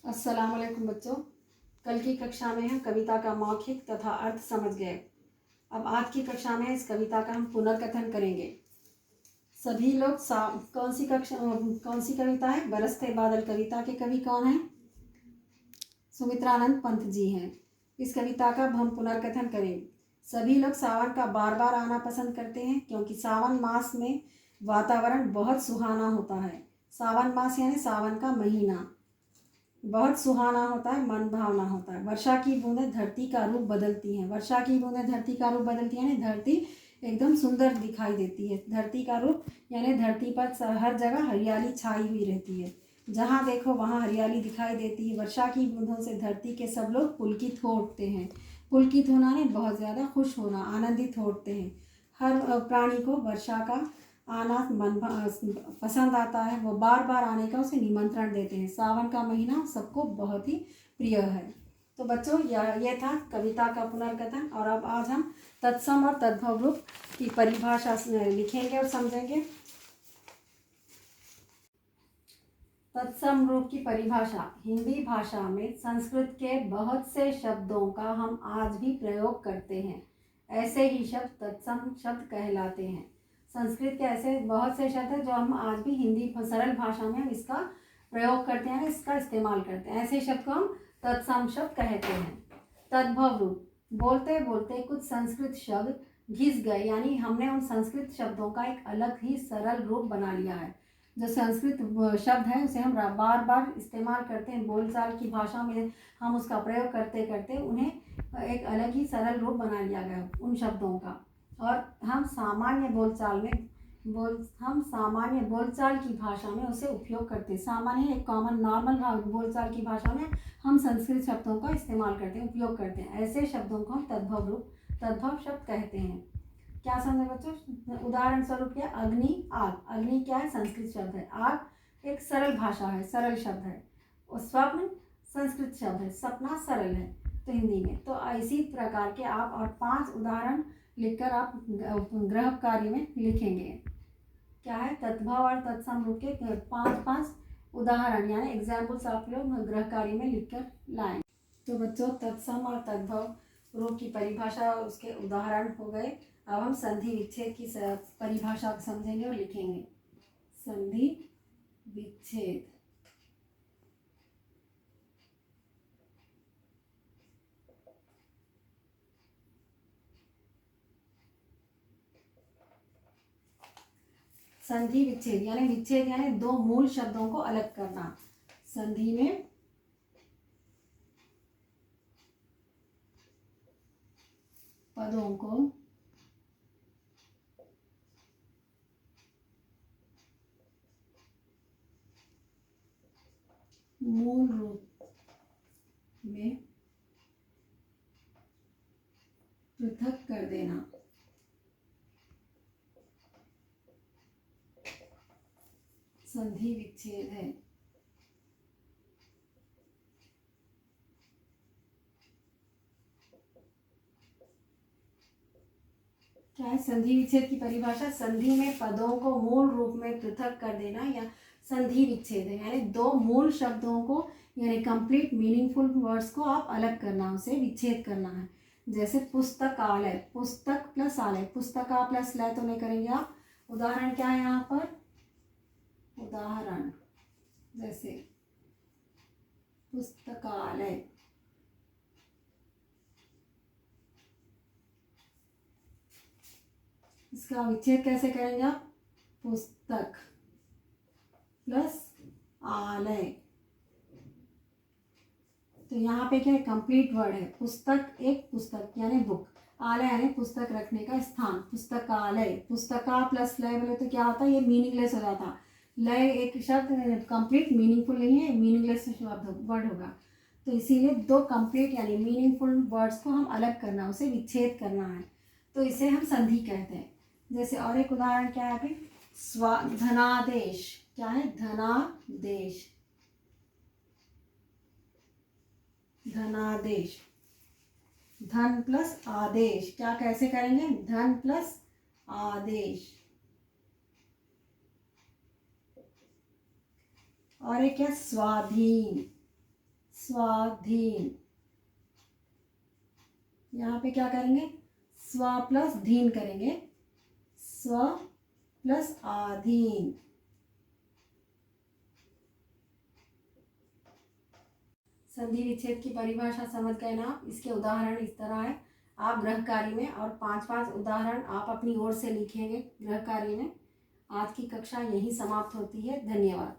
अस्सलाम वालेकुम बच्चों। कल की कक्षा में हम कविता का मौखिक तथा अर्थ समझ गए। अब आज की कक्षा में इस कविता का हम पुनर्कथन करेंगे। सभी लोग कौन सी कविता है? बरसते बादल कविता के कवि कौन हैं? सुमित्रानंद पंत जी हैं। इस कविता का हम पुनर्कथन करेंगे। सभी लोग सावन का बार बार आना पसंद करते हैं क्योंकि सावन मास में वातावरण बहुत सुहाना होता है। सावन मास यानी सावन का महीना बहुत सुहाना होता है, मन भावना होता है। वर्षा की बूंदें धरती का रूप बदलती हैं। वर्षा की बूंदें धरती का रूप बदलती हैं यानी धरती एकदम सुंदर दिखाई देती है। धरती का रूप यानी धरती पर हर जगह हरियाली छाई हुई रहती है। जहाँ देखो वहाँ हरियाली दिखाई देती है। वर्षा की बूंदों से धरती के सब लोग पुलकित हो उठते हैं। पुलकित होना ने बहुत ज़्यादा खुश होना, आनंदित हो उठते हैं। हर प्राणी को वर्षा का आना पसंद आता है। वो बार बार आने का उसे निमंत्रण देते हैं। सावन का महीना सबको बहुत ही प्रिय है। तो बच्चों ये था कविता का पुनर्कथन। और अब आज हम तत्सम और तद्भव रूप की परिभाषा लिखेंगे और समझेंगे। तत्सम रूप की परिभाषा। हिंदी भाषा में संस्कृत के बहुत से शब्दों का हम आज भी प्रयोग करते हैं। ऐसे ही शब्द तत्सम शब्द कहलाते हैं। संस्कृत के ऐसे बहुत से शब्द हैं जो हम आज भी हिंदी सरल भाषा में हम इसका प्रयोग करते हैं, इसका इस्तेमाल करते हैं। ऐसे शब्द को हम तत्सम शब्द कहते हैं। तद्भव रूप। बोलते बोलते कुछ संस्कृत शब्द घिस गए यानी हमने उन संस्कृत शब्दों का एक अलग ही सरल रूप बना लिया है। जो संस्कृत शब्द है उसे हम बार बार इस्तेमाल करते हैं, बोलचाल की भाषा में हम उसका प्रयोग करते करते उन्हें एक अलग ही सरल रूप बना लिया गया उन शब्दों का। और हम सामान्य बोलचाल की भाषा में उसे उपयोग करते हैं। सामान्य एक कॉमन नॉर्मल बोलचाल की भाषा में हम संस्कृत शब्दों का इस्तेमाल करते हैं, उपयोग करते हैं। ऐसे शब्दों को हम तद्भव शब्द कहते हैं। क्या समझे बच्चों? उदाहरण स्वरूप क्या? अग्नि, आग। अग्नि क्या है? संस्कृत शब्द है। आग एक सरल भाषा है, सरल शब्द है। और स्वप्न संस्कृत शब्द है, सपना सरल है तो हिंदी में। तो इसी प्रकार के आप और 5 उदाहरण लिखकर आप गृह कार्य में लिखेंगे। क्या है? तद्भव और तत्सम रूप के 5 उदाहरण यानी एग्जाम्पल्स आप लोग गृह कार्य में लिखकर लाएं। तो बच्चों तत्सम और तद्भव रूप की परिभाषा और उसके उदाहरण हो गए। अब हम संधि विच्छेद की परिभाषा समझेंगे और लिखेंगे। संधि विच्छेद। संधि विच्छेद यानी दो मूल शब्दों को अलग करना। संधि में पदों को मूल रूप में पृथक कर देना। संधि विच्छेद है। क्या है संधि विच्छेद की परिभाषा? संधि में पदों को मूल रूप में पृथक कर देना या संधि विच्छेद है। यानी दो मूल शब्दों को यानी कंप्लीट मीनिंगफुल वर्ड्स को आप अलग करना, उसे विच्छेद करना है। जैसे पुस्तकालय, पुस्तक प्लस आलय, पुस्तका प्लस लय तो नहीं करेंगे आप। उदाहरण क्या है यहाँ पर? उदाहरण जैसे पुस्तकालय, इसका विच्छेद कैसे करेंगे आप? पुस्तक प्लस आलय। तो यहाँ पे क्या है? कंप्लीट वर्ड है। पुस्तक एक पुस्तक यानी बुक, आलय यानी पुस्तक रखने का स्थान। पुस्तकालय, पुस्तका प्लस लय बोले तो क्या होता है? ये मीनिंगलेस हो जाता। लय एक शब्द कंप्लीट मीनिंगफुल नहीं है, मीनिंगलेस वर्ड होगा। तो इसीलिए दो कंप्लीट यानी मीनिंगफुल वर्ड्स को हम अलग करना, उसे विच्छेद करना है। तो इसे हम संधि कहते हैं। जैसे और एक उदाहरण क्या है? धनादेश। क्या है? धनादेश, धनादेश। धन प्लस आदेश, क्या कैसे करेंगे? धन प्लस आदेश। और एक क्या? स्वाधीन, स्वाधीन। यहाँ पे क्या करेंगे, स्व प्लस धीन करेंगे, स्व प्लस आधीन। संधि विच्छेद की परिभाषा समझ गए ना आप। इसके उदाहरण इस तरह है, आप गृह कार्य में, और 5-5 उदाहरण आप अपनी ओर से लिखेंगे गृह कार्य में। आज की कक्षा यहीं समाप्त होती है। धन्यवाद।